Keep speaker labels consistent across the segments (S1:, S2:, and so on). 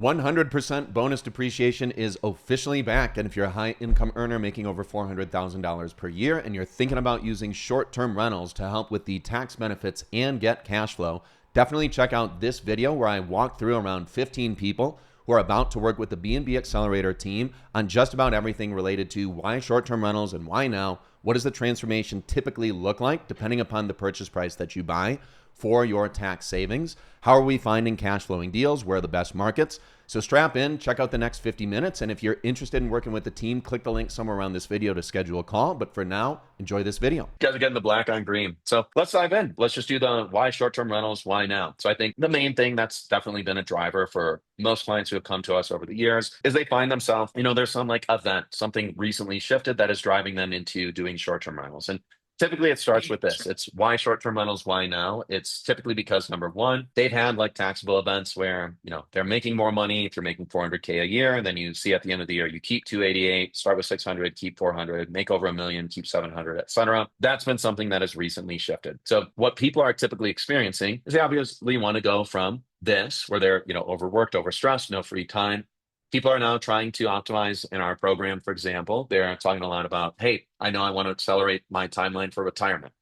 S1: 100% bonus depreciation is officially back. And if you're a high income earner making over $400,000 per year and you're thinking about using short term rentals to help with the tax benefits and get cash flow, definitely check out this video where I walk through around 15 people who are about to work with the B&B Accelerator team on just about everything related to why short term rentals and why now. What does the transformation typically look like depending upon the purchase price that you buy for your tax savings? How are we finding cash flowing deals? Where are the best markets? So strap in, check out the next 50 minutes. And if you're interested in working with the team, click the link somewhere around this video to schedule a call. But for now, enjoy this video.
S2: You guys are getting the black on green. So let's dive in. Let's just do the why short-term rentals, why now? So I think the main thing that's definitely been a driver for most clients who have come to us over the years is they find themselves, there's some like event, something recently shifted that is driving them into doing short-term rentals. And typically it starts with this. It's why short-term rentals, why now? It's typically because number one, they've had like taxable events where, they're making more money. If you're making 400K a year, and then you see at the end of the year, you keep 288, start with 600, keep 400, make over a million, keep 700, etc. That's been something that has recently shifted. So what people are typically experiencing is they obviously want to go from this, where they're, overworked, overstressed, no free time. People are now trying to optimize in our program, for example. They're talking a lot about, hey, I know I want to accelerate my timeline for retirement.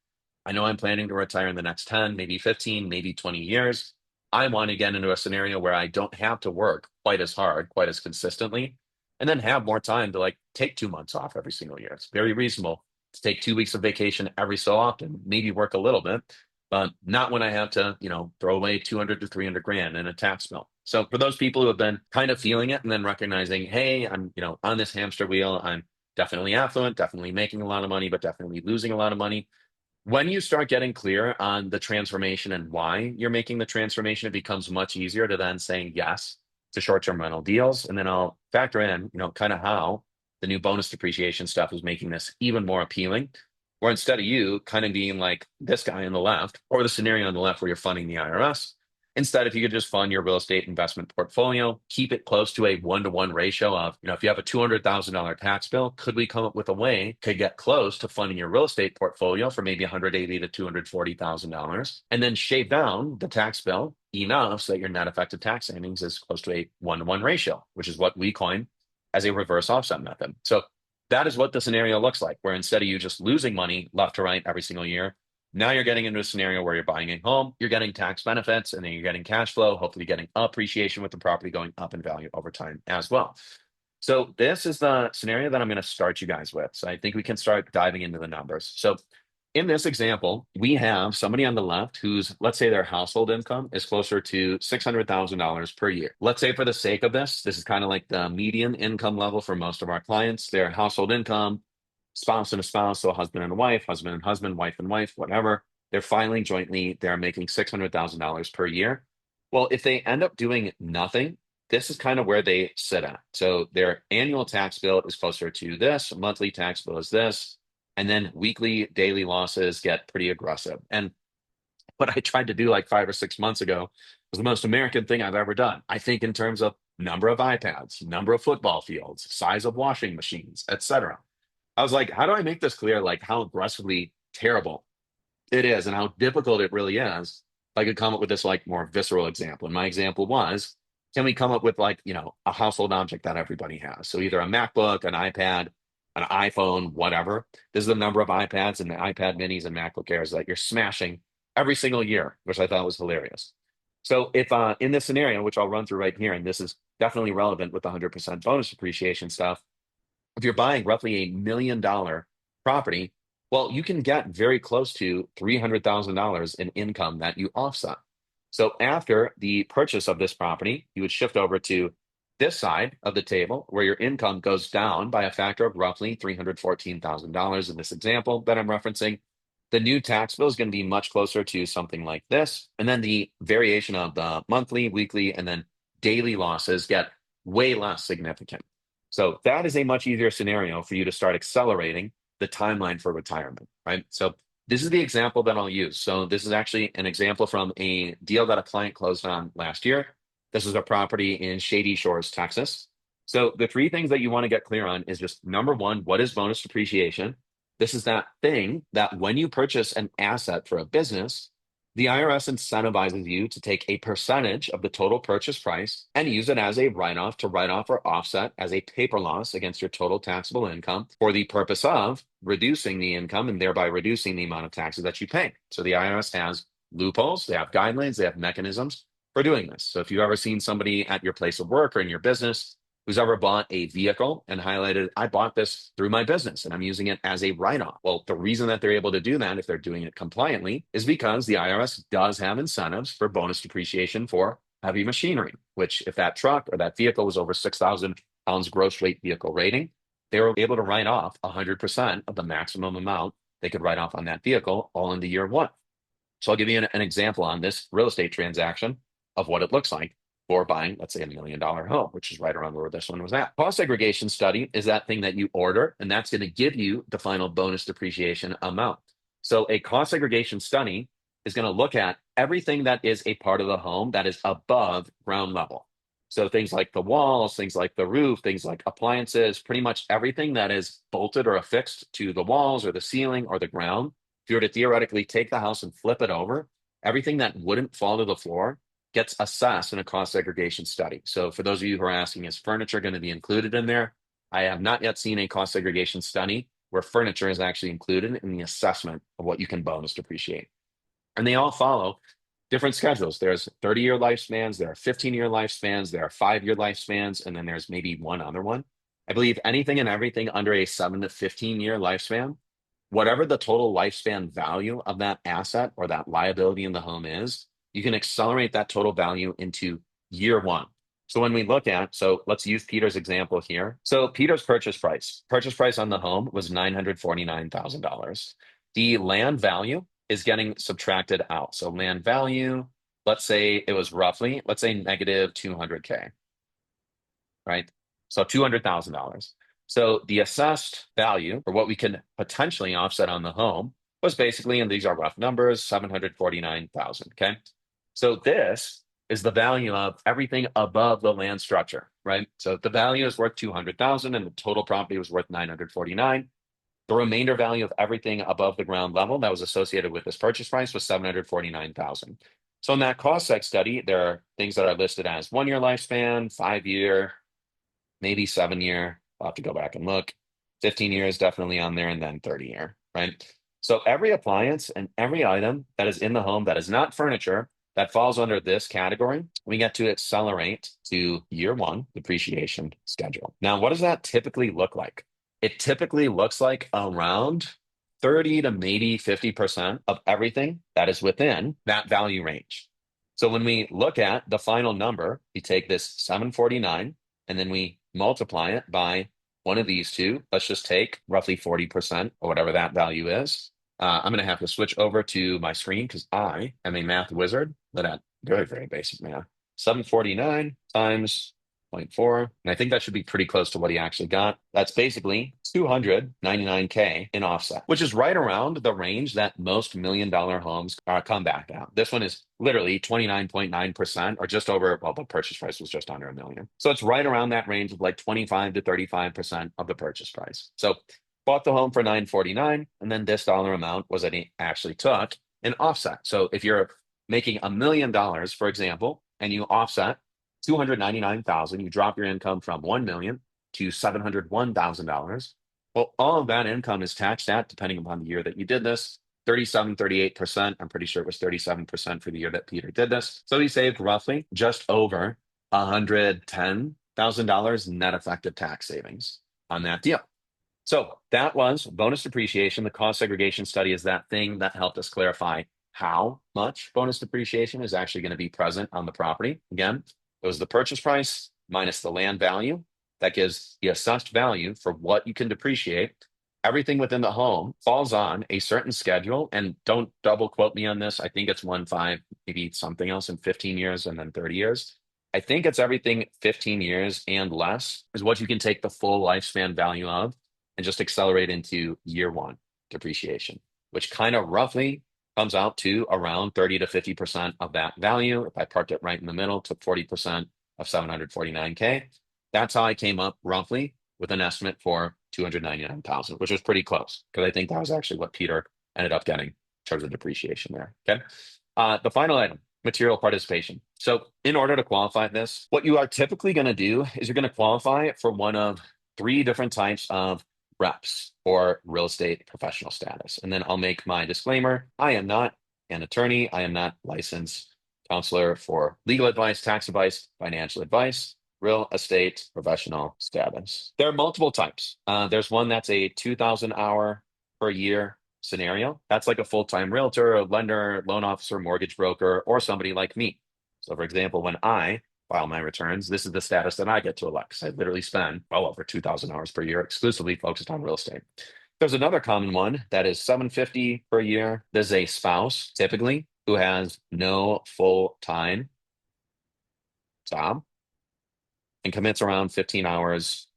S2: I know I'm planning to retire in the next 10, maybe 15, maybe 20 years. I want to get into a scenario where I don't have to work quite as hard, quite as consistently, and then have more time to like take 2 months off every single year. It's very reasonable to take 2 weeks of vacation every so often, maybe work a little bit, but not when I have to, throw away 200 to 300 grand in a tax bill. So for those people who have been kind of feeling it and then recognizing, hey, I'm, on this hamster wheel, I'm definitely affluent, definitely making a lot of money, but definitely losing a lot of money. When you start getting clear on the transformation and why you're making the transformation, it becomes much easier to then saying yes to short-term rental deals. And then I'll factor in, kind of how the new bonus depreciation stuff is making this even more appealing. Where instead of you kind of being like this guy on the left or the scenario on the left where you're funding the IRS, instead, if you could just fund your real estate investment portfolio, keep it close to a 1-to-1 ratio of, if you have a $200,000 tax bill, could we come up with a way to get close to funding your real estate portfolio for maybe $180,000 to $240,000 and then shave down the tax bill enough so that your net effective tax savings is close to a 1-to-1 ratio, which is what we coin as a reverse offset method. So that is what the scenario looks like, where instead of you just losing money left to right every single year, now you're getting into a scenario where you're buying a home, you're getting tax benefits, and then you're getting cash flow, hopefully getting appreciation with the property going up in value over time as well. So this is the scenario that I'm going to start you guys with. So I think we can start diving into the numbers. So in this example, we have somebody on the left whose, let's say their household income is closer to $600,000 per year. Let's say for the sake of this is kind of like the median income level for most of our clients. Their household income, spouse and a spouse, so husband and a wife, husband and husband, wife and wife, whatever. They're filing jointly. They're making $600,000 per year. Well, if they end up doing nothing, this is kind of where they sit at. So their annual tax bill is closer to this, monthly tax bill is this, and then weekly, daily losses get pretty aggressive. And what I tried to do like 5 or 6 months ago was the most American thing I've ever done. I think in terms of number of iPads, number of football fields, size of washing machines, etc. I was like, how do I make this clear, like how aggressively terrible it is and how difficult it really is? If I could come up with this like more visceral example. And my example was, can we come up with like, a household object that everybody has? So either a MacBook, an iPad, an iPhone, whatever. This is the number of iPads and the iPad minis and MacBook Airs that you're smashing every single year, which I thought was hilarious. So if in this scenario, which I'll run through right here, and this is definitely relevant with the 100% bonus depreciation stuff, if you're buying roughly $1 million property, well, you can get very close to $300,000 in income that you offset. So after the purchase of this property, you would shift over to this side of the table where your income goes down by a factor of roughly $314,000 in this example that I'm referencing. The new tax bill is going to be much closer to something like this. And then the variation of the monthly, weekly, and then daily losses get way less significant. So that is a much easier scenario for you to start accelerating the timeline for retirement, right? So this is the example that I'll use. So this is actually an example from a deal that a client closed on last year. This is a property in Shady Shores, Texas. So the three things that you want to get clear on is just number one, what is bonus depreciation? This is that thing that when you purchase an asset for a business, The IRS incentivizes you to take a percentage of the total purchase price and use it as a write-off to write off or offset as a paper loss against your total taxable income for the purpose of reducing the income and thereby reducing the amount of taxes that you pay. So the IRS has loopholes, they have guidelines, they have mechanisms for doing this. So if you've ever seen somebody at your place of work or in your business who's ever bought a vehicle and highlighted, I bought this through my business and I'm using it as a write-off. Well, the reason that they're able to do that, if they're doing it compliantly, is because the IRS does have incentives for bonus depreciation for heavy machinery, which if that truck or that vehicle was over 6,000 pounds gross weight vehicle rating, they were able to write off 100% of the maximum amount they could write off on that vehicle all into year one. So I'll give you an example on this real estate transaction of what it looks like for buying, let's say, $1 million home, which is right around where this one was at. Cost segregation study is that thing that you order, and that's going to give you the final bonus depreciation amount. So a cost segregation study is going to look at everything that is a part of the home that is above ground level. So things like the walls, things like the roof, things like appliances, pretty much everything that is bolted or affixed to the walls or the ceiling or the ground. If you were to theoretically take the house and flip it over, everything that wouldn't fall to the floor gets assessed in a cost segregation study. So for those of you who are asking, is furniture going to be included in there? I have not yet seen a cost segregation study where furniture is actually included in the assessment of what you can bonus depreciate. And they all follow different schedules. There's 30-year lifespans, there are 15-year lifespans, there are 5-year lifespans, and then there's maybe one other one. I believe anything and everything under a 7 to 15-year lifespan, whatever the total lifespan value of that asset or that liability in the home is, you can accelerate that total value into year one. So when we look at, so let's use Peter's example here. So Peter's purchase price on the home was $949,000. The land value is getting subtracted out. So land value, let's say it was roughly, let's say negative 200K, right? So $200,000. So the assessed value for what we can potentially offset on the home was basically, and these are rough numbers, 749,000, okay? So this is the value of everything above the land structure, right? So the value is worth 200,000 and the total property was worth 949. The remainder value of everything above the ground level that was associated with this purchase price was 749,000. So in that cost seg study, there are things that are listed as 1-year lifespan, 5-year, maybe 7-year. I'll have to go back and look. 15 years definitely on there, and then 30-year, right? So every appliance and every item that is in the home that is not furniture that falls under this category, we get to accelerate to year one depreciation schedule. Now, what does that typically look like? It typically looks like around 30 to maybe 50% of everything that is within that value range. So when we look at the final number, we take this 749 and then we multiply it by one of these two. Let's just take roughly 40% or whatever that value is. I'm going to have to switch over to my screen because I am a math wizard, but at very, very basic math. 749 times 0.4. And I think that should be pretty close to what he actually got. That's basically 299K in offset, which is right around the range that most $1 million homes come back at. This one is literally 29.9% or just over, well, the purchase price was just under $1 million. So it's right around that range of like 25 to 35% of the purchase price. So bought the home for $949, and then this dollar amount was that he actually took an offset. So if you're making $1 million, for example, and you offset 299,000, you drop your income from 1 million to $701,000. Well, all of that income is taxed at, depending upon the year that you did this, 37, 38%. I'm pretty sure it was 37% for the year that Peter did this. So he saved roughly just over $110,000 net effective tax savings on that deal. So that was bonus depreciation. The cost segregation study is that thing that helped us clarify how much bonus depreciation is actually going to be present on the property. Again, it was the purchase price minus the land value. That gives the assessed value for what you can depreciate. Everything within the home falls on a certain schedule. And don't double quote me on this. I think it's 1.5, maybe something else in 15 years and then 30 years. I think it's everything 15 years and less is what you can take the full lifespan value of and just accelerate into year one depreciation, which kind of roughly comes out to around 30 to 50% of that value. If I parked it right in the middle, took 40% of 749K, that's how I came up roughly with an estimate for 299,000, which was pretty close because I think that was actually what Peter ended up getting in terms of depreciation there. Okay. The final item, material participation. So in order to qualify this, what you are typically going to do is you're going to qualify for one of three different types of reps or real estate professional status. And then I'll make my disclaimer. I am not an attorney. I am not licensed counselor for legal advice, tax advice, financial advice, real estate professional status. There are multiple types. There's one that's a 2,000 hour per year scenario. That's like a full-time realtor, a lender, loan officer, mortgage broker, or somebody like me. So for example, when I file my returns, this is the status that I get to elect. I literally spend well over 2,000 hours per year exclusively focused on real estate. There's another common one that is 750 per year. There's a spouse typically who has no full-time job and commits around 15 hours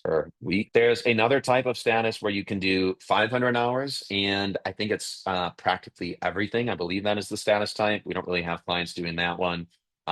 S2: per week. There's another type of status where you can do 500 hours, and I think it's practically everything. I believe that is the status type. We don't really have clients doing that one.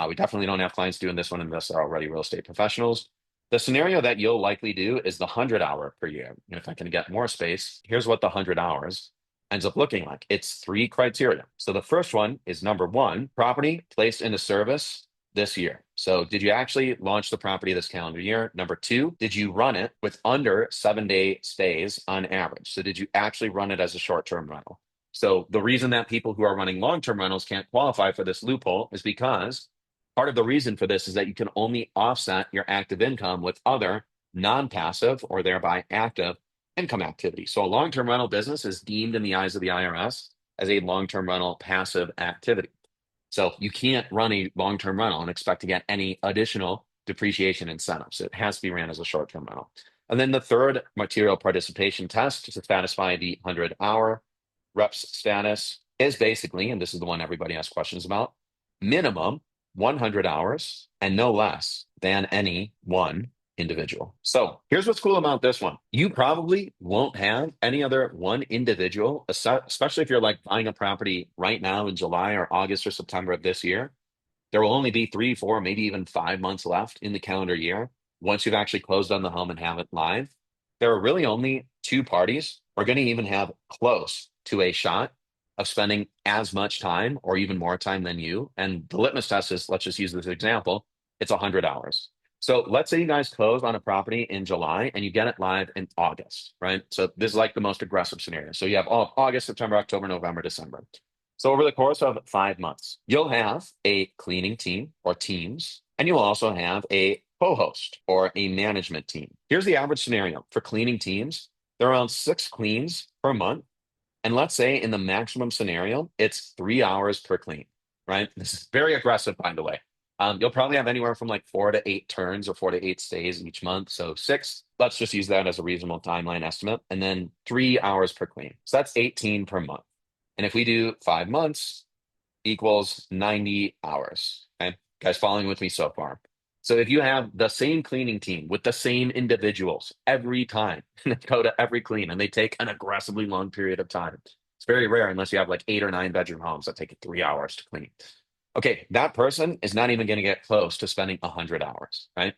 S2: We definitely don't have clients doing this one unless they're already real estate professionals. The scenario that you'll likely do is the 100 hour per year. And if I can get more space, here's what the 100 hours ends up looking like. It's three criteria. So the first one is number one, property placed into service this year. So did you actually launch the property this calendar year? Number two, did you run it with under 7-day stays on average? So did you actually run it as a short-term rental? So the reason that people who are running long-term rentals can't qualify for this loophole is because part of the reason for this is that you can only offset your active income with other non-passive or thereby active income activity. So a long-term rental business is deemed in the eyes of the IRS as a long-term rental passive activity. So you can't run a long-term rental and expect to get any additional depreciation incentives. It has to be ran as a short-term rental. And then the third material participation test to satisfy the 100-hour reps status is basically, and this is the one everybody asks questions about, minimum 100 hours and no less than any one individual. So here's what's cool about this one. You probably won't have any other one individual, especially if you're like buying a property right now in July or August or September of this year. There will only be 3, 4, maybe even 5 months left in the calendar year. Once you've actually closed on the home and have it live, there are really only two parties who are going to even have close to a shot of spending as much time or even more time than you. And the litmus test is, let's just use this example, it's 100 hours. So let's say you guys close on a property in July and you get it live in August, right? So this is like the most aggressive scenario. So you have all August, September, October, November, December. So over the course of 5 months, you'll have a cleaning team or teams, and you'll also have a co-host or a management team. Here's the average scenario for cleaning teams. They're around 6 cleans per month. And let's say in the maximum scenario, it's 3 hours per clean, right? This is very aggressive, by the way. You'll probably have anywhere from like 4 to 8 turns or 4 to 8 stays each month. So 6, let's just use that as a reasonable timeline estimate. And then 3 hours per clean. So that's 18 per month. And if we do 5 months equals 90 hours. Okay. Guys following with me so far? So if you have the same cleaning team with the same individuals every time, they go to every clean and they take an aggressively long period of time. It's very rare unless you have like 8 or 9 bedroom homes that take 3 hours to clean. Okay, that person is not even going to get close to spending 100 hours, right?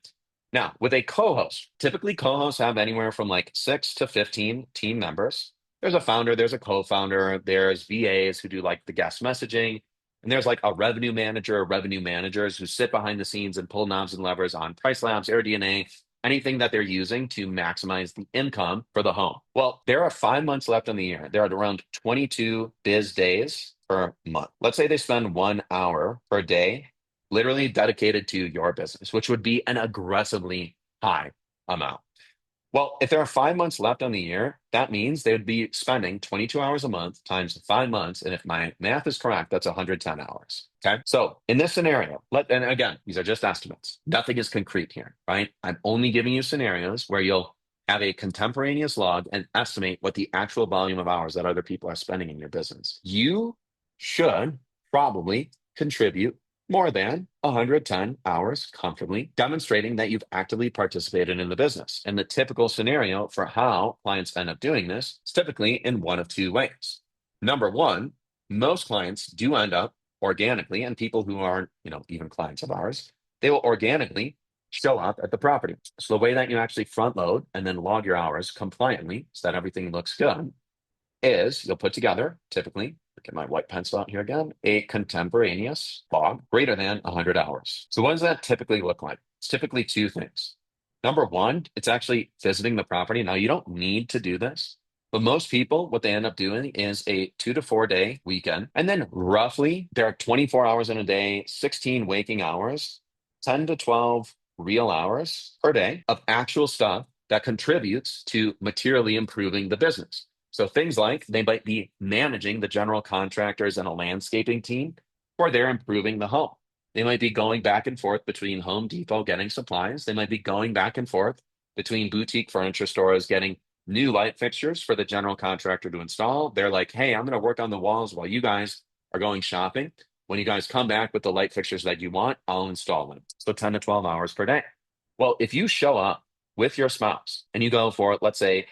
S2: Now, with a co-host, typically co-hosts have anywhere from like 6 to 15 team members. There's a founder, there's a co-founder, there's VAs who do like the guest messaging, and there's like a revenue manager or revenue managers who sit behind the scenes and pull knobs and levers on price labs, AirDNA, anything that they're using to maximize the income for the home. Well, there are 5 months left in the year. There are around 22 biz days per month. Let's say they spend 1 hour per day literally dedicated to your business, which would be an aggressively high amount. Well, if there are 5 months left on the year, that means they would be spending 22 hours a month times 5 months. And if my math is correct, that's 110 hours. Okay. So in this scenario, and again, these are just estimates. Nothing is concrete here, right? I'm only giving you scenarios where you'll have a contemporaneous log and estimate what the actual volume of hours that other people are spending in your business. You should probably contribute more than 110 hours comfortably, demonstrating that you've actively participated in the business. And the typical scenario for how clients end up doing this is typically in one of two ways. Number one, most clients do end up organically, and people who aren't, even clients of ours, they will organically show up at the property. So the way that you actually front load and then log your hours compliantly so that everything looks good is you'll put together typically Get my white pencil out here again. A contemporaneous log greater than 100 hours. So what does that typically look like? It's typically two things. Number one, it's actually visiting the property. Now, you don't need to do this, but most people, what they end up doing is a 2 to 4 day weekend. And then roughly there are 24 hours in a day, 16 waking hours, 10 to 12 real hours per day of actual stuff that contributes to materially improving the business. So things like they might be managing the general contractors and a landscaping team, or they're improving the home. They might be going back and forth between Home Depot getting supplies. They might be going back and forth between boutique furniture stores getting new light fixtures for the general contractor to install. They're like, hey, I'm going to work on the walls while you guys are going shopping. When you guys come back with the light fixtures that you want, I'll install them. So 10 to 12 hours per day. Well, if you show up with your spouse and you go for, let's say,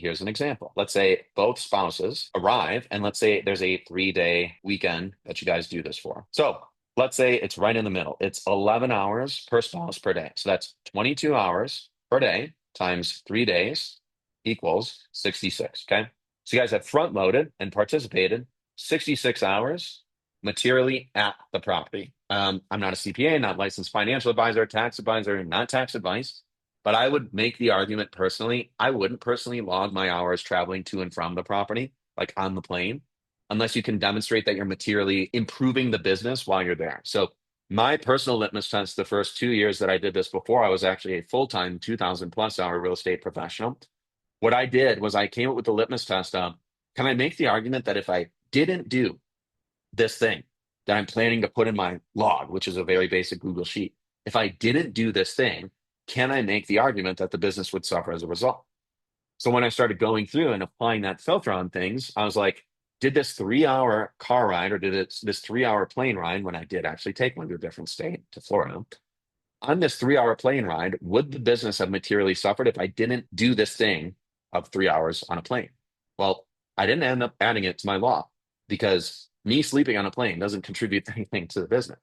S2: here's an example. Let's say both spouses arrive and let's say there's a 3 day weekend that you guys do this for. So let's say it's right in the middle. It's 11 hours per spouse per day. So that's 22 hours per day times 3 days equals 66. Okay. So you guys have front loaded and participated 66 hours materially at the property. I'm not a CPA, not licensed financial advisor, tax advisor, not tax advice. But I would make the argument personally, I wouldn't personally log my hours traveling to and from the property, like on the plane, unless you can demonstrate that you're materially improving the business while you're there. So my personal litmus test, the first 2 years that I did this before, I was actually a full-time 2,000 plus hour real estate professional. What I did was I came up with the litmus test of, can I make the argument that if I didn't do this thing that I'm planning to put in my log, which is a very basic Google sheet, if I didn't do this thing, can I make the argument that the business would suffer as a result? So when I started going through and applying that filter on things, I was like, did this 3 hour car ride or did this 3 hour plane ride, when I did actually take one to a different state, to Florida, on this 3 hour plane ride, would the business have materially suffered if I didn't do this thing of 3 hours on a plane? Well, I didn't end up adding it to my law because me sleeping on a plane doesn't contribute anything to the business.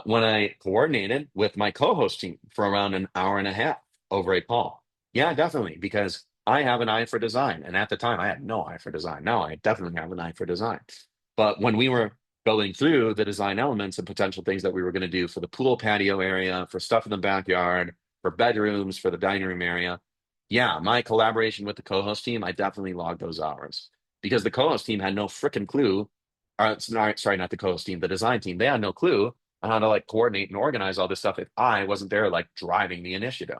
S2: When I coordinated with my co-host team for around an hour and a half over a call. Yeah, definitely, because I have an eye for design. And at the time, I had no eye for design. Now I definitely have an eye for design. But when we were going through the design elements and potential things that we were going to do for the pool patio area, for stuff in the backyard, for bedrooms, for the dining room area, yeah, my collaboration with the co-host team, I definitely logged those hours because the co-host team had no freaking clue. Sorry, not the co-host team, the design team. They had no clue on how to like coordinate and organize all this stuff if I wasn't there like driving the initiative.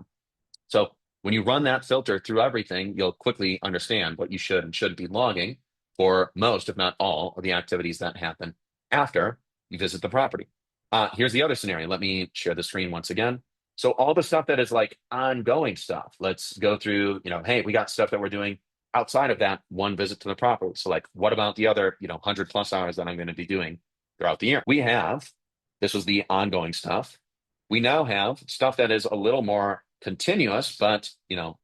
S2: So when you run that filter through everything, you'll quickly understand what you should and shouldn't be logging for most, if not all, of the activities that happen after you visit the property. Here's the other scenario. Let me share the screen once again. So all the stuff that is like ongoing stuff, let's go through, hey, we got stuff that we're doing outside of that one visit to the property. So like, what about the other, 100 plus hours that I'm going to be doing throughout the year? This was the ongoing stuff. We now have stuff that is a little more continuous, but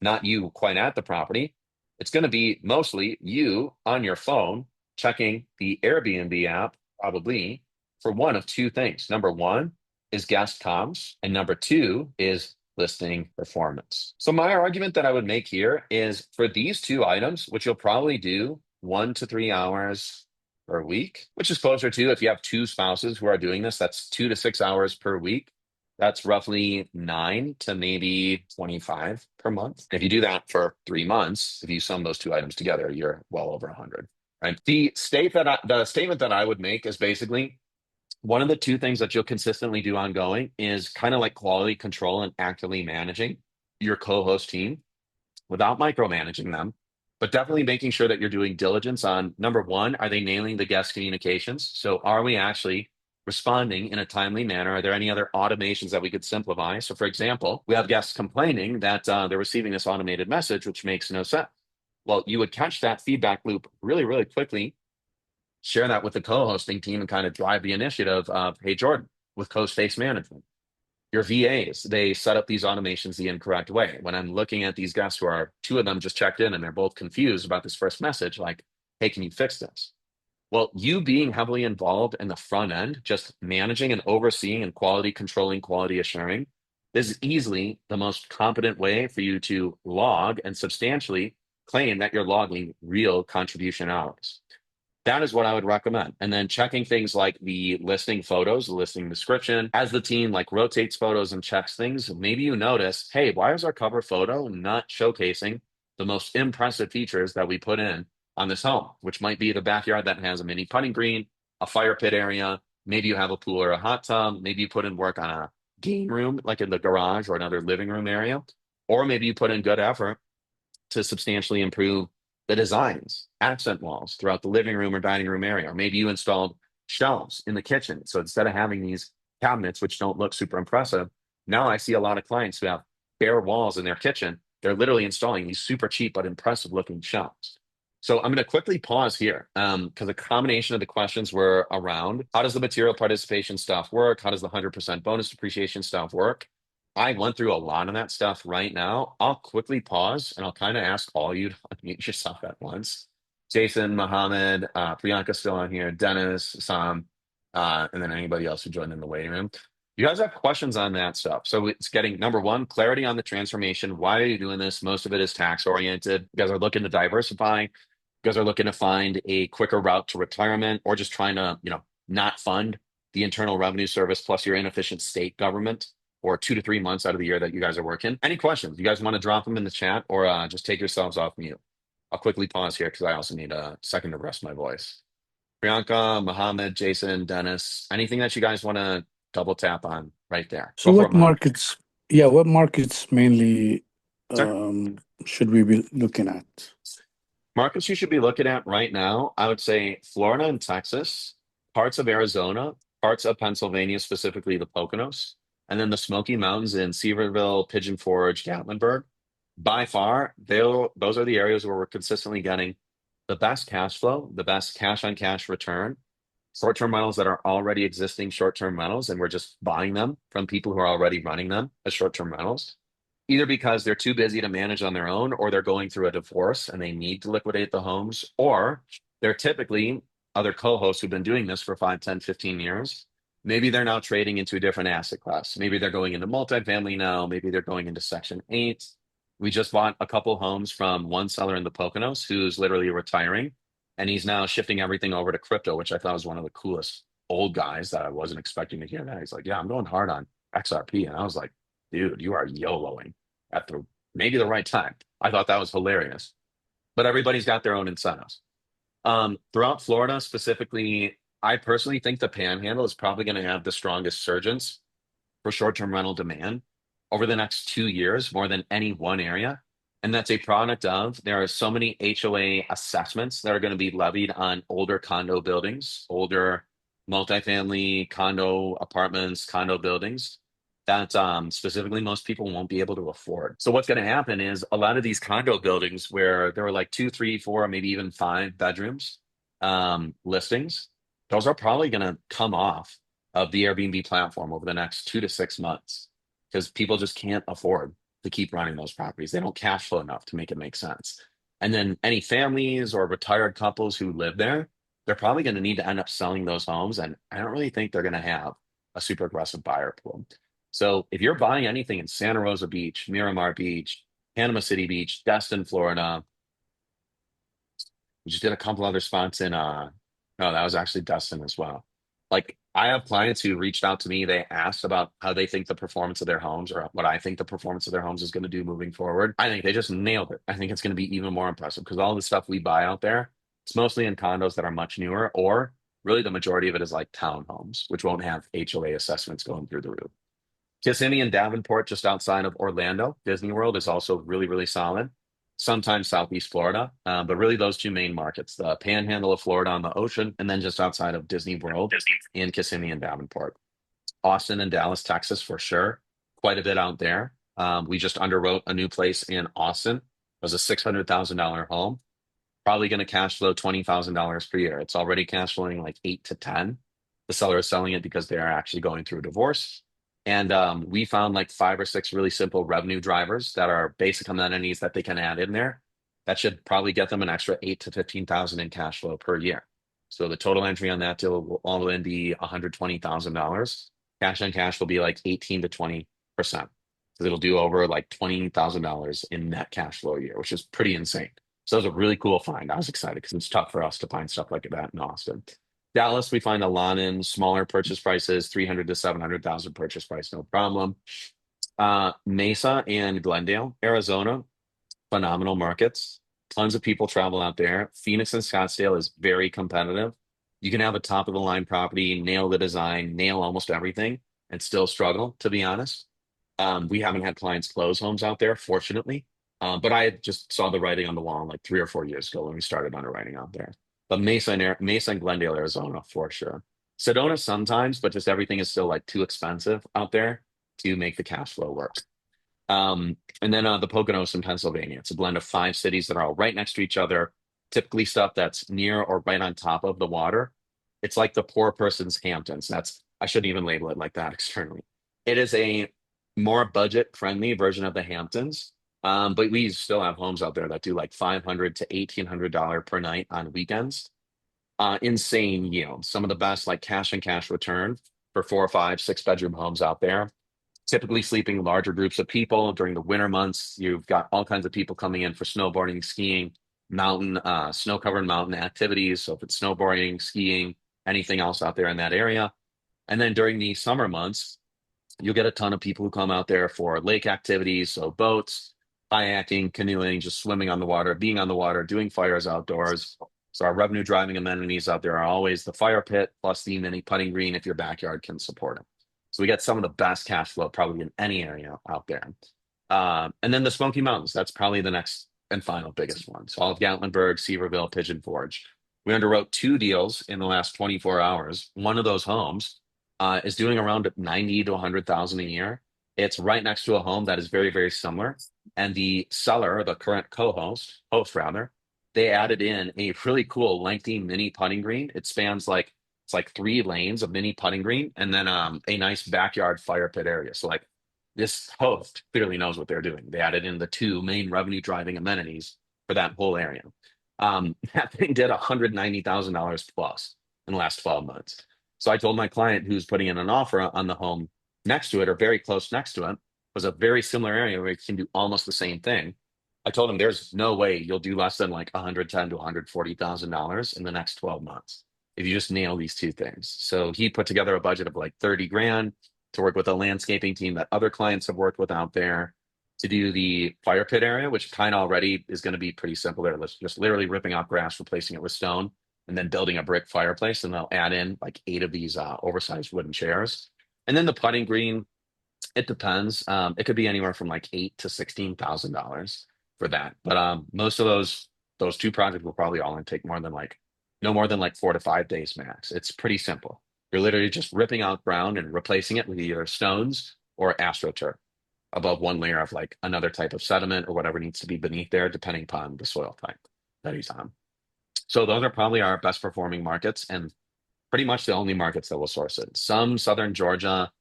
S2: not you quite at the property. It's going to be mostly you on your phone checking the Airbnb app, probably for one of two things. Number one is guest comms, and number two is listing performance. So my argument that I would make here is for these two items, which you'll probably do 1 to 3 hours per week, which is closer to, if you have two spouses who are doing this, that's 2 to 6 hours per week. That's roughly 9 to maybe 25 per month. If you do that for 3 months, if you sum those two items together, you're well over 100. Right? The statement that I would make is basically one of the two things that you'll consistently do ongoing is kind of like quality control and actively managing your co-host team without micromanaging them, but definitely making sure that you're doing diligence on number one, are they nailing the guest communications? So are we actually responding in a timely manner? Are there any other automations that we could simplify? So for example, we have guests complaining that they're receiving this automated message, which makes no sense. Well, you would catch that feedback loop really, really quickly, share that with the co-hosting team and kind of drive the initiative of, hey, Jordan, with co-space management. Your VAs, they set up these automations the incorrect way. When I'm looking at these guests who are, two of them just checked in and they're both confused about this first message, like, hey, can you fix this? Well, you being heavily involved in the front end, just managing and overseeing and quality controlling, quality assuring, this is easily the most competent way for you to log and substantially claim that you're logging real contribution hours. That is what I would recommend. And then checking things like the listing photos, the listing description. As the team like rotates photos and checks things, maybe you notice, hey, why is our cover photo not showcasing the most impressive features that we put in on this home, which might be the backyard that has a mini putting green, a fire pit area. Maybe you have a pool or a hot tub. Maybe you put in work on a game room, like in the garage or another living room area. Or maybe you put in good effort to substantially improve the designs, accent walls throughout the living room or dining room area. Or maybe you installed shelves in the kitchen. So instead of having these cabinets, which don't look super impressive, now I see a lot of clients who have bare walls in their kitchen. They're literally installing these super cheap but impressive looking shelves. So I'm going to quickly pause here because a combination of the questions were around how does the material participation stuff work? How does the 100% bonus depreciation stuff work? I went through a lot of that stuff right now. I'll quickly pause and I'll kind of ask all you to unmute yourself at once. Jason, Mohammed, Priyanka still on here, Dennis, Sam, and then anybody else who joined in the waiting room. You guys have questions on that stuff. So it's getting number one, clarity on the transformation. Why are you doing this? Most of it is tax oriented. You guys are looking to diversify. You guys are looking to find a quicker route to retirement or just trying to, not fund the Internal Revenue Service plus your inefficient state government or 2 to 3 months out of the year that you guys are working. Any questions? You guys want to drop them in the chat or just take yourselves off mute? I'll quickly pause here because I also need a second to rest my voice. Priyanka, Mohammed, Jason, Dennis, anything that you guys want to double tap on right there?
S3: So
S2: Go for it,
S3: what
S2: Mohammed.
S3: markets, yeah, what markets mainly
S2: Sir?
S3: should we be looking at?
S2: Markets you should be looking at right now, I would say Florida and Texas, parts of Arizona, parts of Pennsylvania, specifically the Poconos, and then the Smoky Mountains in Sevierville, Pigeon Forge, Gatlinburg. By far, those are the areas where we're consistently getting the best cash flow, the best cash on cash return, short-term rentals that are already existing short-term rentals, and we're just buying them from people who are already running them as short-term rentals, either because they're too busy to manage on their own, or they're going through a divorce and they need to liquidate the homes, or they're typically other co-hosts who've been doing this for 5, 10, 15 years. Maybe they're now trading into a different asset class. Maybe they're going into multifamily now. Maybe they're going into Section 8. We just bought a couple homes from one seller in the Poconos who's literally retiring, and he's now shifting everything over to crypto, which I thought was one of the coolest old guys that I wasn't expecting to hear that. He's like, yeah, I'm going hard on XRP. And I was like, dude, you are YOLOing at the maybe the right time. I thought that was hilarious. But everybody's got their own incentives. Throughout Florida specifically, I personally think the Panhandle is probably going to have the strongest surgence for short-term rental demand over the next 2 years, more than any one area. And that's a product of there are so many HOA assessments that are going to be levied on older condo buildings, older multifamily condo apartments, condo buildings that specifically most people won't be able to afford. So what's going to happen is a lot of these condo buildings where there are like 2, 3, 4, maybe even 5 bedrooms listings, those are probably going to come off of the Airbnb platform over the next 2 to 6 months because people just can't afford to keep running those properties. They don't cash flow enough to make it make sense. And then any families or retired couples who live there, they're probably going to need to end up selling those homes. And I don't really think they're going to have a super aggressive buyer pool. So if you're buying anything in Santa Rosa Beach, Miramar Beach, Panama City Beach, Destin, Florida, we just did a couple other spots in no, that was actually Destin as well. Like I have clients who reached out to me, they asked about how they think the performance of their homes or what I think the performance of their homes is going to do moving forward. I think they just nailed it. I think it's going to be even more impressive because all the stuff we buy out there, it's mostly in condos that are much newer, or really the majority of it is like townhomes, which won't have HOA assessments going through the roof. Kissimmee and Davenport, just outside of Orlando, Disney World is also really, really solid. Sometimes Southeast Florida, but really those two main markets, the Panhandle of Florida on the ocean, and then just outside of Disney World in Kissimmee and Davenport. Austin and Dallas, Texas, for sure. Quite a bit out there. We just underwrote a new place in Austin. It was a $600,000 home. Probably going to cash flow $20,000 per year. It's already cash flowing like 8 to 10. The seller is selling it because they are actually going through a divorce. And we found like 5 or 6 really simple revenue drivers that are basic amenities that they can add in there. That should probably get them an extra 8 to 15,000 in cash flow per year. So the total entry on that deal will all in be $120,000. Cash on cash will be like 18 to 20%. So it'll do over like $20,000 in net cash flow a year, which is pretty insane. So it was a really cool find. I was excited because it's tough for us to find stuff like that in Austin. Dallas, we find a lot in smaller purchase prices, 300 to 700,000 purchase price, no problem. Mesa and Glendale, Arizona, phenomenal markets. Tons of people travel out there. Phoenix and Scottsdale is very competitive. You can have a top of the line property, nail the design, nail almost everything, and still struggle, to be honest. We haven't had clients close homes out there, fortunately. But I just saw the writing on the wall like 3 or 4 years ago when we started underwriting out there. But Mesa and Glendale, Arizona, for sure. Sedona sometimes, but just everything is still like too expensive out there to make the cash flow work. And then the Poconos in Pennsylvania. It's a blend of 5 cities that are all right next to each other, typically stuff that's near or right on top of the water. It's like the poor person's Hamptons. That's I shouldn't even label it like that externally. It is a more budget-friendly version of the Hamptons. But we still have homes out there that do like $500 to $1,800 per night on weekends. Insane yield. Some of the best like cash and cash return for 4 or 5, 6 bedroom homes out there, typically sleeping larger groups of people during the winter months. You've got all kinds of people coming in for snowboarding, skiing, snow-covered mountain activities. So if it's snowboarding, skiing, anything else out there in that area. And then during the summer months, you'll get a ton of people who come out there for lake activities. So boats, kayaking, canoeing, just swimming on the water, being on the water, doing fires outdoors. So our revenue driving amenities out there are always the fire pit plus the mini putting green if your backyard can support it. So we get some of the best cash flow probably in any area out there. And then the Smoky Mountains, that's probably the next and final biggest one. So all of Gatlinburg, Seaverville, Pigeon Forge. We underwrote 2 deals in the last 24 hours. One of those homes is doing around 90 to 100,000 a year. It's right next to a home that is very, very similar. And the seller, the current host rather, they added in a really cool lengthy mini putting green. It spans like it's like 3 lanes of mini putting green and then a nice backyard fire pit area. So like this host clearly knows what they're doing. They added in the 2 main revenue driving amenities for that whole area. That thing did $190,000 plus in the last 12 months. So I told my client who's putting in an offer on the home next to it or very close next to it was a very similar area where you can do almost the same thing. I told him there's no way you'll do less than like 110 to $140,000 in the next 12 months if you just nail these 2 things. So he put together a budget of like 30 grand to work with a landscaping team that other clients have worked with out there to do the fire pit area, which kind of already is going to be pretty simple there. Let's just literally ripping out grass, replacing it with stone, and then building a brick fireplace. And they'll add in like 8 of these oversized wooden chairs. And then the putting green, it depends. It could be anywhere from like $8 to $16,000 for that. But most of those 2 projects will probably all take more than like no more than like 4 to 5 days max. It's pretty simple. You're literally just ripping out ground and replacing it with either stones or astroturf above one layer of like another type of sediment or whatever needs to be beneath there, depending upon the soil type that he's on. So those are probably our best performing markets and pretty much the only markets that will source it. Some southern Georgia,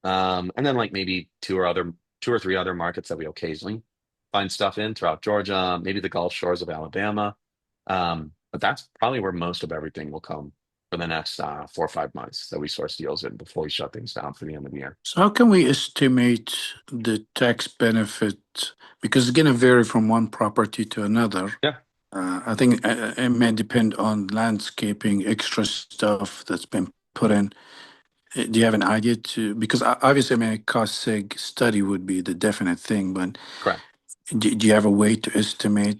S2: and then like maybe 2 or 3 other markets that we occasionally find stuff in throughout Georgia, maybe the Gulf Shores of Alabama. But that's probably where most of everything will come for the next 4 or 5 months that we source deals in before we shut things down for the end of the year.
S3: So how can we estimate the tax benefit? Because it's going to vary from one property to another.
S2: Yeah.
S3: I think it may depend on landscaping, extra stuff that's been put in. Do you have an idea because obviously, I mean, a cost seg study would be the definite thing, but
S2: Correct.
S3: do you have a way to estimate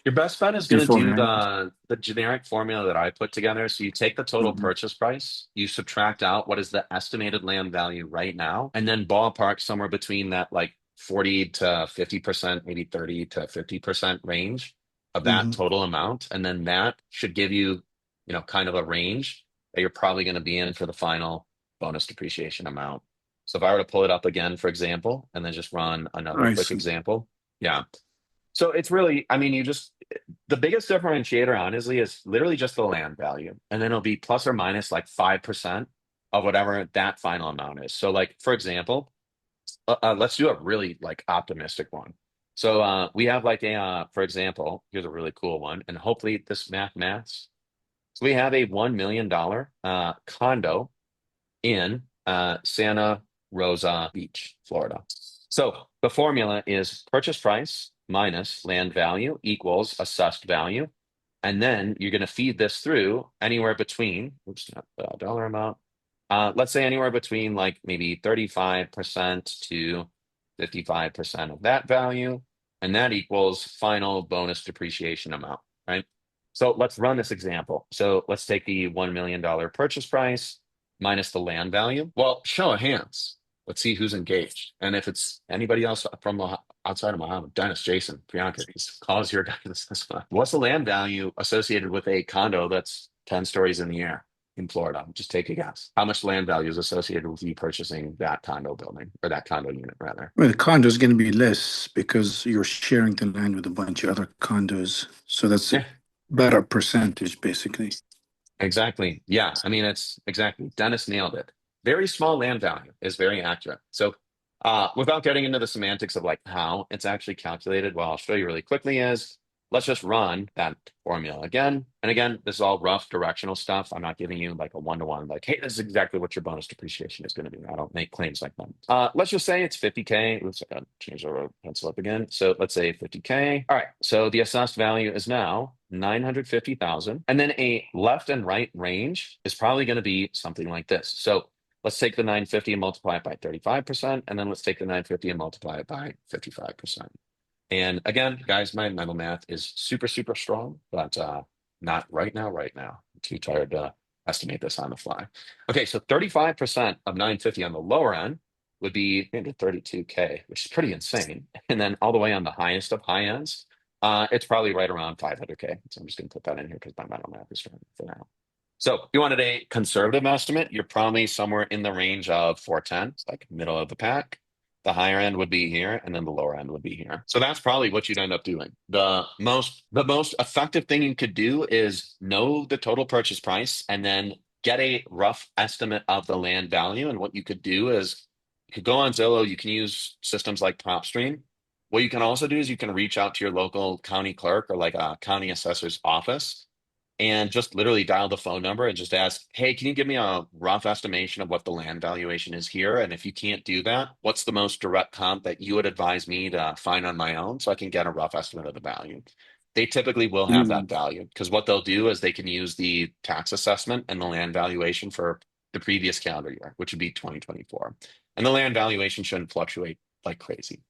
S2: Your best bet is going to do
S3: beforehand?
S2: the generic formula that I put together. So you take the total
S3: Mhm.
S2: purchase price, you subtract out what is the estimated land value right now, and then ballpark somewhere between that like 40 to 50%, maybe 30 to 50% range of that
S3: Mhm.
S2: total amount. And then that should give you, kind of a range that you're probably going to be in for the final bonus depreciation amount. So if I were to pull it up again, for example, and then just run another
S3: I
S2: quick
S3: see.
S2: example. Yeah. So it's really, I mean, the biggest differentiator, honestly, is literally just the land value. And then it'll be plus or minus like 5% of whatever that final amount is. So, like, for example, let's do a really like optimistic one. So, we have like for example, here's a really cool one, and hopefully this maths. So, we have a $1 million condo in Santa Rosa Beach, Florida. So the formula is purchase price minus land value equals assessed value. And then you're going to feed this through anywhere between, oops, not the dollar amount. Let's say anywhere between like maybe 35% to 55% of that value. And that equals final bonus depreciation amount, right? So let's run this example. So let's take the $1 million purchase price minus the land value. Well, show of hands. Let's see who's engaged. And if it's anybody else from outside of Muhammad, Dennis, Jason, Priyanka, these calls your guys. What's the land value associated with a condo that's 10 stories in the air in Florida? Just take a guess. How much land value is associated with you purchasing that condo building or that condo unit, rather?
S3: Well, the condo is going to be less because you're sharing the land with a bunch of other condos. So that's a
S2: Yeah.
S3: better percentage, basically.
S2: Exactly. Yeah. I mean, it's exactly. Dennis nailed it. Very small land value is very accurate. So, without getting into the semantics of like how it's actually calculated, what I'll show you really quickly is let's just run that formula again. And again, this is all rough directional stuff. I'm not giving you like a one-to-one, like, hey, this is exactly what your bonus depreciation is going to be. I don't make claims like that. Let's just say it's 50K. Oops, I got to change the pencil up again. So let's say 50K. All right. So the assessed value is now 950,000. And then a left and right range is probably going to be something like this. So let's take the 950 and multiply it by 35%. And then let's take the 950 and multiply it by 55%. And again, guys, my mental math is super, super strong, but not right now, right now. I'm too tired to estimate this on the fly. Okay, so 35% of 950 on the lower end would be 32K, which is pretty insane. And then all the way on the highest of high ends, it's probably right around 500K. So I'm just going to put that in here because my mental math is strong for now. So if you wanted a conservative estimate, you're probably somewhere in the range of 410, it's like middle of the pack. The higher end would be here, and then the lower end would be here. So that's probably what you'd end up doing. The most effective thing you could do is know the total purchase price and then get a rough estimate of the land value. And what you could do is you could go on Zillow, you can use systems like PropStream. What you can also do is you can reach out to your local county clerk or like a county assessor's office and just literally dial the phone number and just ask, hey, can you give me a rough estimation of what the land valuation is here? And if you can't do that, what's the most direct comp that you would advise me to find on my own so I can get a rough estimate of the value? They typically will have that
S3: Mm.
S2: value because what they'll do is they can use the tax assessment and the land valuation for the previous calendar year, which would be 2024. And the land valuation shouldn't fluctuate like crazy.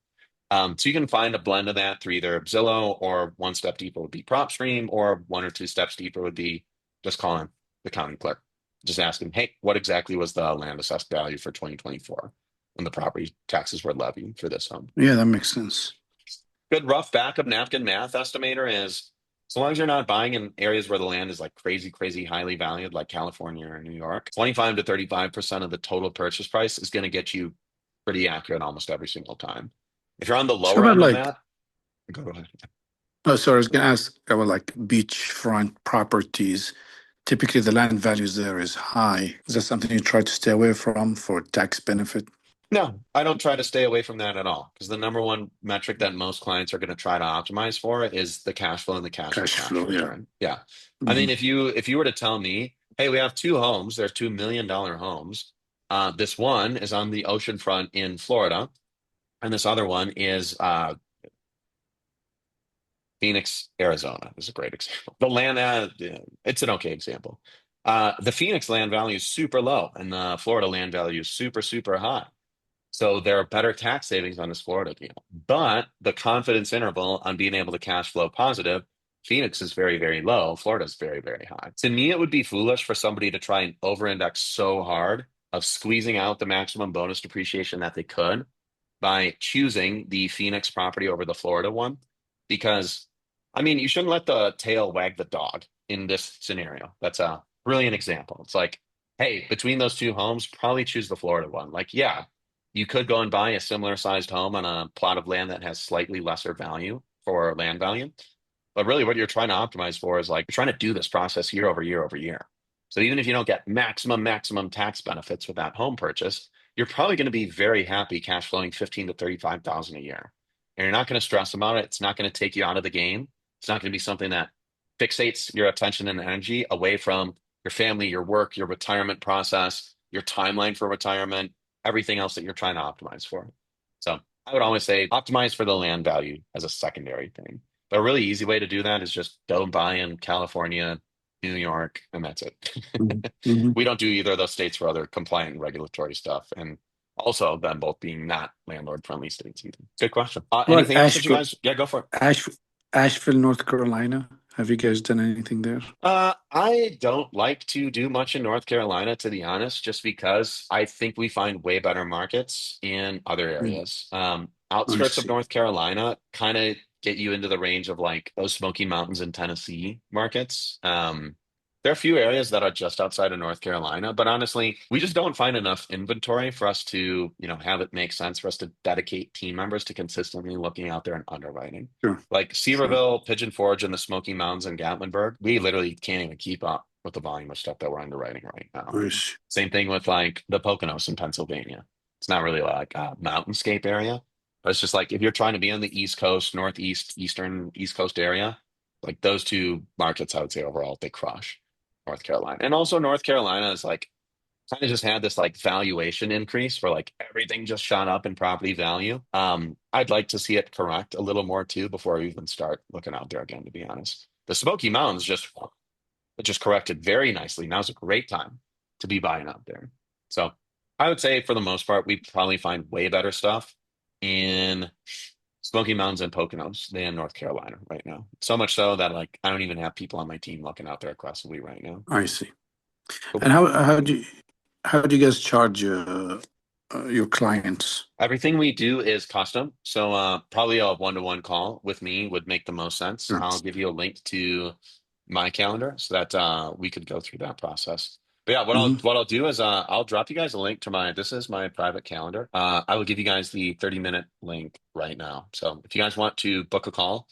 S2: So you can find a blend of that through either Zillow or one step deeper would be PropStream, or one or two steps deeper would be just calling the county clerk. Just asking, hey, what exactly was the land assessed value for 2024 when the property taxes were levied for this home?
S3: Yeah, that makes sense.
S2: Good rough backup napkin math estimator is so long as you're not buying in areas where the land is like crazy, crazy highly valued, like California or New York, 25 to 35% of the total purchase price is going to get you pretty accurate almost every single time. If you're on the
S3: So
S2: lower
S3: about
S2: end of
S3: like,
S2: that, go ahead.
S3: oh, sorry, I was going to ask about like beachfront properties. Typically, the land values there is high. Is that something you try to stay away from for tax benefit?
S2: No, I don't try to stay away from that at all because the number one metric that most clients are going to try to optimize for is the cash flow and the cash on
S3: Cash
S2: cash
S3: flow, yeah.
S2: return. Yeah. I mean,
S3: Mhm.
S2: if you were to tell me, hey, we have two homes, there's $2 million homes. This one is on the ocean front in Florida, and this other one is Phoenix, Arizona is a great example. The land, yeah, it's an okay example. The Phoenix land value is super low, and the Florida land value is super, super high. So there are better tax savings on this Florida deal. But the confidence interval on being able to cash flow positive, Phoenix is very, very low. Florida is very, very high. To me, it would be foolish for somebody to try and over-index so hard of squeezing out the maximum bonus depreciation that they could by choosing the Phoenix property over the Florida one. Because, I mean, you shouldn't let the tail wag the dog in this scenario. That's a brilliant example. It's like, hey, between those two homes, probably choose the Florida one. Like, yeah, you could go and buy a similar sized home on a plot of land that has slightly lesser value for land value. But really, what you're trying to optimize for is like you're trying to do this process year over year over year. So even if you don't get maximum tax benefits with that home purchase, you're probably going to be very happy cash flowing 15 to 35,000 a year. And you're not going to stress about it. It's not going to take you out of the game. It's not going to be something that fixates your attention and energy away from your family, your work, your retirement process, your timeline for retirement, everything else that you're trying to optimize for. So I would always say optimize for the land value as a secondary thing. But a really easy way to do that is just don't buy in California, New York, and that's it.
S3: Mhm.
S2: We don't do either of those states for other compliant regulatory stuff. And also them both being not landlord friendly states either. Good question.
S3: Well,
S2: Anything else that you guys? Yeah, go for it.
S3: Ash, Asheville, North Carolina. Have you guys done anything there?
S2: I don't like to do much in North Carolina, to be honest, just because I think we find way better markets in other
S3: Mm,
S2: areas.
S3: I
S2: Outskirts of
S3: see.
S2: North Carolina kind of get you into the range of like those Smoky Mountains and Tennessee markets. There are a few areas that are just outside of North Carolina, but honestly, we just don't find enough inventory for us to, have it make sense for us to dedicate team members to consistently looking out there and underwriting.
S3: Sure,
S2: Like
S3: sure.
S2: Seaverville, Pigeon Forge, and the Smoky Mountains and Gatlinburg, we literally can't even keep up with the volume of stuff that we're underwriting right now.
S3: I see.
S2: Same thing with like the Poconos in Pennsylvania. It's not really like a mountainscape area, but it's just like if you're trying to be on the East Coast, Northeast, Eastern, East Coast area, like those two markets, I would say overall, they crush North Carolina. And also North Carolina is like kind of just had this like valuation increase where like everything just shot up in property value. I'd like to see it correct a little more too before we even start looking out there again, to be honest. The Smoky Mountains just corrected very nicely. Now's a great time to be buying out there. So I would say for the most part, we probably find way better stuff in Smoky Mountains and Poconos than North Carolina right now. So much so that like I don't even have people on my team looking out there aggressively right now.
S3: I see.
S2: Cool.
S3: And how do you guys charge your clients?
S2: Everything we do is custom. So probably a one-to-one call with me would make the most sense.
S3: Sure.
S2: I'll give you a link to my calendar so that we could go through that process. But yeah, what I'll
S3: Hmm.
S2: what I'll do is I'll drop you guys a link to this is my private calendar. I will give you guys the 30-minute link right now. So if you guys want to book a call,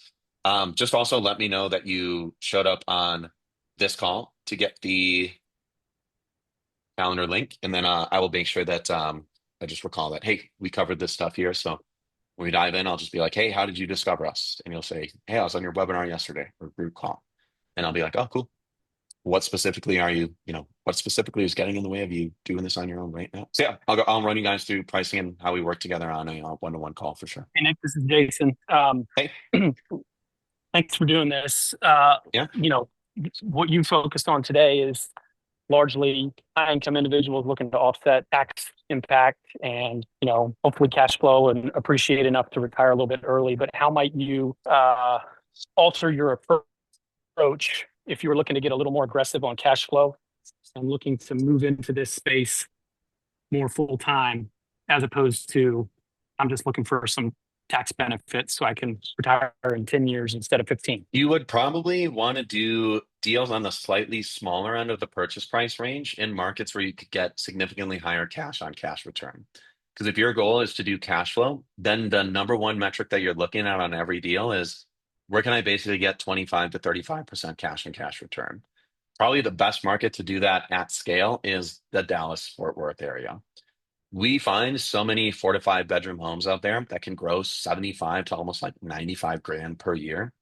S2: just also let me know that you showed up on this call to get the calendar link, and then I will make sure that I just recall that, hey, we covered this stuff here. So when we dive in, I'll just be like, hey, how did you discover us? And you'll say, hey, I was on your webinar yesterday or group call. And I'll be like, oh, cool. What specifically are you, what specifically is getting in the way of you doing this on your own right now? So yeah, I'll run you guys through pricing and how we work together on a one-to-one call for sure.
S4: Hey, Nick, this is Jason.
S2: Hey,
S4: Thanks for doing this.
S2: yeah.
S4: What you focused on today is largely high-income individuals looking to offset tax impact and, hopefully cash flow and appreciate enough to retire a little bit early. But how might you alter your approach if you were looking to get a little more aggressive on cash flow and looking to move into this space more full-time, as opposed to I'm just looking for some tax benefits so I can retire in 10 years instead of 15.
S2: You would probably want to do deals on the slightly smaller end of the purchase price range in markets where you could get significantly higher cash on cash return. Because if your goal is to do cash flow, then the number one metric that you're looking at on every deal is where can I basically get 25 to 35% cash on cash return? Probably the best market to do that at scale is the Dallas Fort Worth area. We find so many 4 to 5 bedroom homes out there that can gross 75 to almost like 95 grand per year.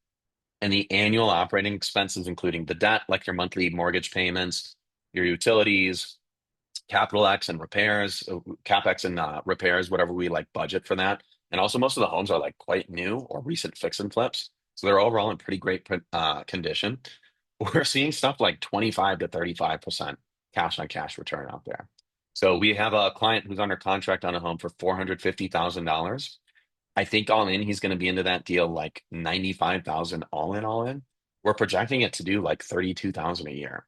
S2: And the annual operating expenses, including the debt, like your monthly mortgage payments, your utilities, capital X and repairs, capex and repairs, whatever we like budget for that. And also, most of the homes are like quite new or recent fix and flips. So they're overall in pretty great condition. We're seeing stuff like 25 to 35% cash on cash return out there. So we have a client who's under contract on a home for $450,000. I think all in, he's going to be into that deal like 95,000 all in. We're projecting it to do like 32,000 a year.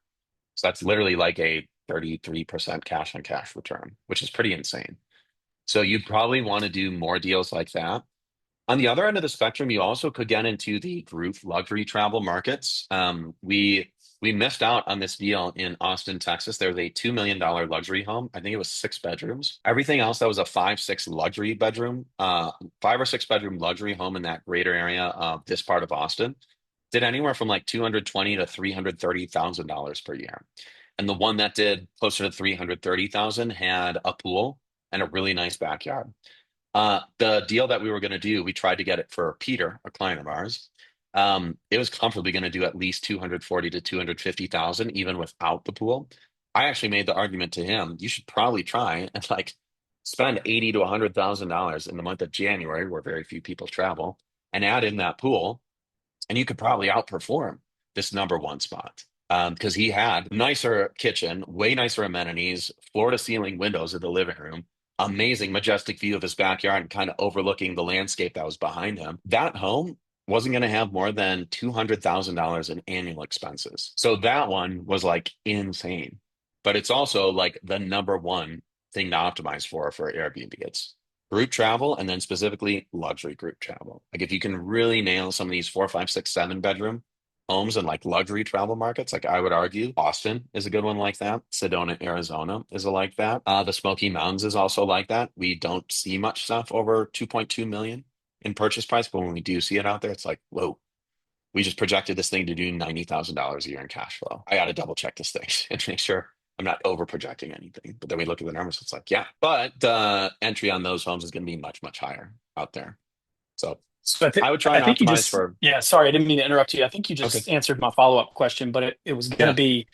S2: So that's literally like a 33% cash on cash return, which is pretty insane. So you'd probably want to do more deals like that. On the other end of the spectrum, you also could get into the group luxury travel markets. We missed out on this deal in Austin, Texas. There was a $2 million luxury home. I think it was 6 bedrooms. Everything else that was a 5, 6 luxury bedroom, 5 or 6 bedroom luxury home in that greater area of this part of Austin did anywhere from like 220 to $330,000 per year. And the one that did closer to 330,000 had a pool and a really nice backyard. The deal that we were going to do, we tried to get it for Peter, a client of ours. It was comfortably going to do at least 240 to 250,000, even without the pool. I actually made the argument to him, you should probably try and like spend 80 to $100,000 in the month of January, where very few people travel, and add in that pool, and you could probably outperform this number one spot. Because he had nicer kitchen, way nicer amenities, floor to ceiling windows in the living room, amazing, majestic view of his backyard and kind of overlooking the landscape that was behind him. That home wasn't going to have more than $200,000 in annual expenses. So that one was like insane. But it's also like the number one thing to optimize for Airbnb. It's group travel, and then specifically luxury group travel. Like if you can really nail some of these 4, 5, 6, 7 bedroom homes and like luxury travel markets, like I would argue Austin is a good one like that. Sedona, Arizona is a like that. The Smoky Mountains is also like that. We don't see much stuff over 2.2 million in purchase price, but when we do see it out there, it's like, whoa, we just projected this thing to do $90,000 a year in cash flow. I got to double check this thing and make sure I'm not over projecting anything. But then we look at the numbers, it's like, yeah, but the entry on those homes is going to be much, much higher out there. So
S4: So
S2: I would try
S4: I
S2: and
S4: think you
S2: optimize
S4: just,
S2: for,
S4: yeah, sorry, I didn't mean to interrupt you. I think you
S2: okay.
S4: just answered my follow-up question, but it was going to
S2: Yeah.
S4: be,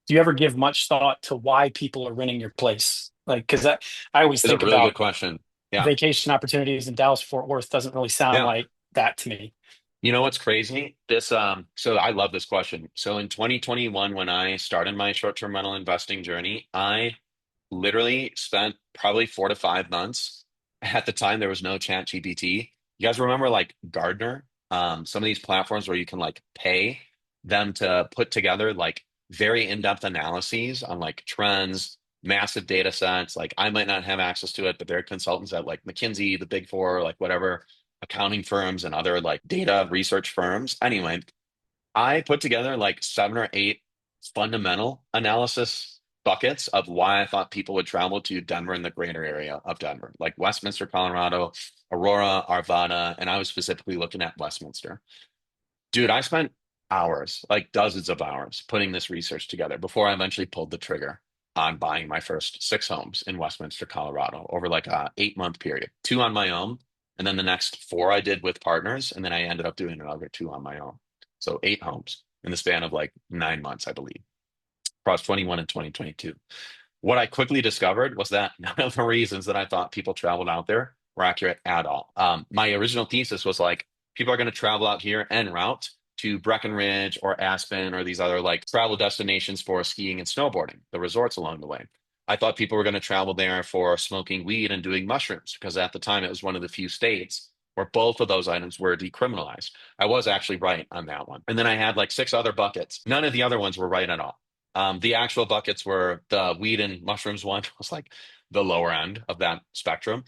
S4: do you ever give much thought to why people are renting your place? Like, because I always
S2: It's a
S4: think
S2: really good
S4: about
S2: question. Yeah.
S4: vacation opportunities in Dallas Fort Worth doesn't really sound
S2: Yeah.
S4: like that to me.
S2: You know what's crazy? So I love this question. So in 2021, when I started my short-term rental investing journey, I literally spent probably 4 to 5 months. At the time, there was no chat GPT. You guys remember like Gardner? Some of these platforms where you can like pay them to put together like very in-depth analyses on like trends, massive data sets. Like I might not have access to it, but there are consultants at like McKinsey, the Big Four, like whatever accounting firms and other like data research firms. Anyway, I put together like 7 or 8 fundamental analysis buckets of why I thought people would travel to Denver and the greater area of Denver, like Westminster, Colorado, Aurora, Arvada, and I was specifically looking at Westminster. Dude, I spent hours, like dozens of hours, putting this research together before I eventually pulled the trigger on buying my first 6 homes in Westminster, Colorado, over like a 8 month period. 2 on my own, and then the next 4 I did with partners, and then I ended up doing another 2 on my own. So 8 homes in the span of like 9 months, I believe, across 21 and 2022. What I quickly discovered was that none of the reasons that I thought people traveled out there were accurate at all. My original thesis was like, people are going to travel out here en route to Breckenridge or Aspen or these other like travel destinations for skiing and snowboarding, the resorts along the way. I thought people were going to travel there for smoking weed and doing mushrooms because at the time it was one of the few states where both of those items were decriminalized. I was actually right on that one. And then I had like 6 other buckets. None of the other ones were right at all. The actual buckets were the weed and mushrooms one was like the lower end of that spectrum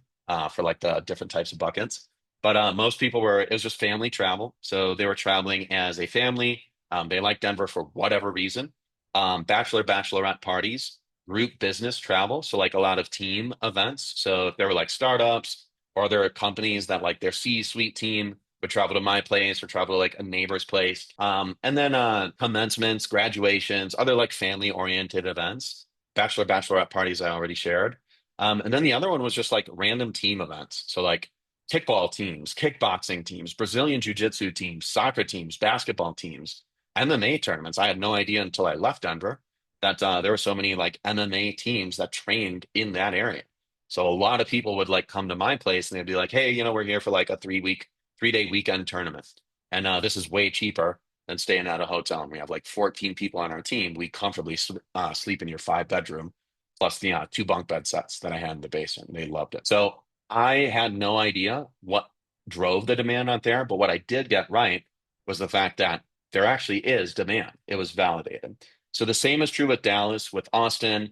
S2: for like the different types of buckets. But most people were, it was just family travel. So they were traveling as a family. They liked Denver for whatever reason. Bachelor, bachelorette parties, group business travel. So like a lot of team events. So if there were like startups or there are companies that like their C-suite team would travel to my place or travel to like a neighbor's place. And then commencements, graduations, other like family oriented events, bachelor, bachelorette parties I already shared. And then the other one was just like random team events. So like kickball teams, kickboxing teams, Brazilian jiu-jitsu teams, soccer teams, basketball teams, MMA tournaments. I had no idea until I left Denver that there were so many like MMA teams that trained in that area. So a lot of people would like come to my place and they'd be like, hey, we're here for like a 3-day weekend tournament. And this is way cheaper than staying at a hotel. And we have like 14 people on our team. We comfortably sleep in your 5 bedroom plus the 2 bunk bed sets that I had in the basement. They loved it. So I had no idea what drove the demand out there. But what I did get right was the fact that there actually is demand. It was validated. So the same is true with Dallas, with Austin,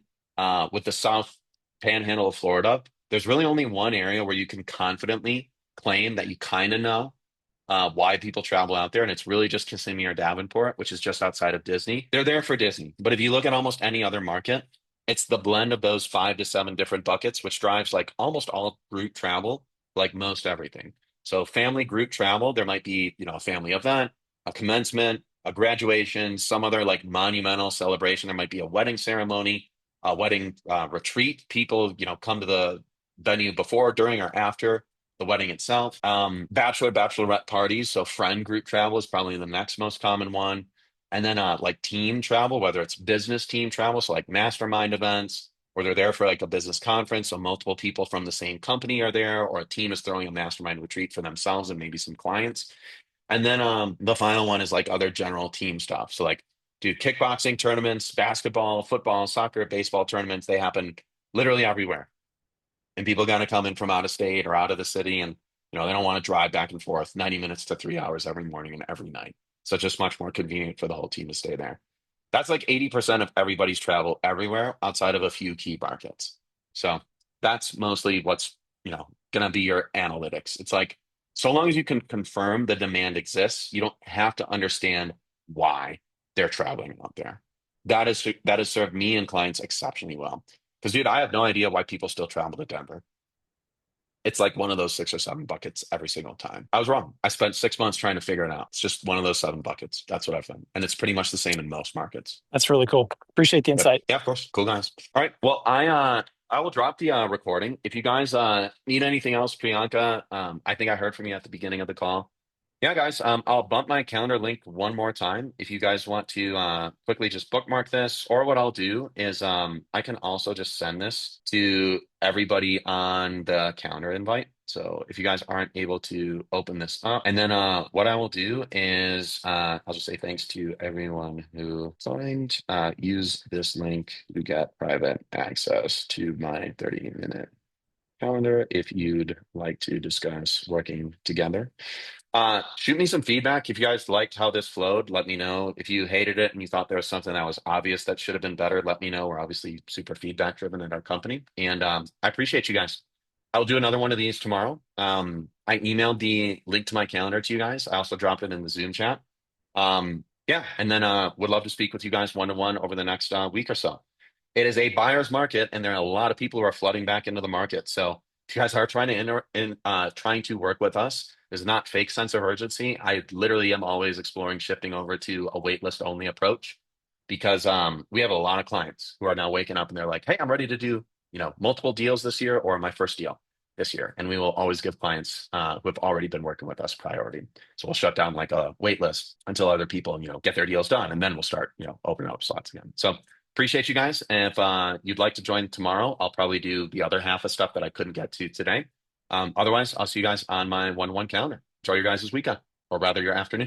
S2: with the South Panhandle of Florida. There's really only one area where you can confidently claim that you kind of know why people travel out there, and it's really just Kissimmee or Davenport, which is just outside of Disney. They're there for Disney. But if you look at almost any other market, it's the blend of those 5 to 7 different buckets, which drives like almost all group travel, like most everything. So family group travel, there might be, a family event, a commencement, a graduation, some other like monumental celebration. There might be a wedding ceremony, a wedding retreat. People, come to the venue before, during, or after the wedding itself. Bachelor, bachelorette parties. So friend group travel is probably the next most common one. And then like team travel, whether it's business team travel, so like mastermind events, or they're there for like a business conference, so multiple people from the same company are there, or a team is throwing a mastermind retreat for themselves and maybe some clients. And then the final one is like other general team stuff. So like, dude, kickboxing tournaments, basketball, football, soccer, baseball tournaments, they happen literally everywhere. And people got to come in from out of state or out of the city, and they don't want to drive back and forth 90 minutes to 3 hours every morning and every night. So it's just much more convenient for the whole team to stay there. That's like 80% of everybody's travel everywhere outside of a few key markets. So that's mostly what's, going to be your analytics. It's like, so long as you can confirm the demand exists, you don't have to understand why they're traveling out there. That has served me and clients exceptionally well. Because, dude, I have no idea why people still travel to Denver. It's like one of those 6 or 7 buckets every single time. I was wrong. I spent 6 months trying to figure it out. It's just one of those 7 buckets. That's what I've done. And it's pretty much the same in most markets.
S4: That's really cool. Appreciate the
S2: But
S4: insight.
S2: yeah, of course. Cool guys. All right. Well, I will drop the recording. If you guys need anything else, Priyanka, I think I heard from you at the beginning of the call. Yeah, guys, I'll bump my calendar link one more time if you guys want to quickly just bookmark this. Or what I'll do is I can also just send this to everybody on the calendar invite. So if you guys aren't able to open this up, and then what I will do is I'll just say thanks to everyone who signed. Use this link to get private access to my 30-minute calendar if you'd like to discuss working together. Shoot me some feedback. If you guys liked how this flowed, let me know. If you hated it and you thought there was something that was obvious that should have been better, let me know. We're obviously super feedback driven at our company. And I appreciate you guys. I'll do another one of these tomorrow. I emailed the link to my calendar to you guys. I also dropped it in the Zoom chat. Yeah, and then would love to speak with you guys one-to-one over the next week or so. It is a buyer's market, and there are a lot of people who are flooding back into the market. So if you guys are trying to work with us, there's not fake sense of urgency. I literally am always exploring shifting over to a waitlist only approach because we have a lot of clients who are now waking up and they're like, hey, I'm ready to do multiple deals this year or my first deal this year. And we will always give clients who have already been working with us priority. So we'll shut down like a wait list until other people, get their deals done. And then we'll start, opening up slots again. So appreciate you guys. And if you'd like to join tomorrow, I'll probably do the other half of stuff that I couldn't get to today. Otherwise, I'll see you guys on my 1-1 calendar. Enjoy your guys' weekend, or rather your afternoon.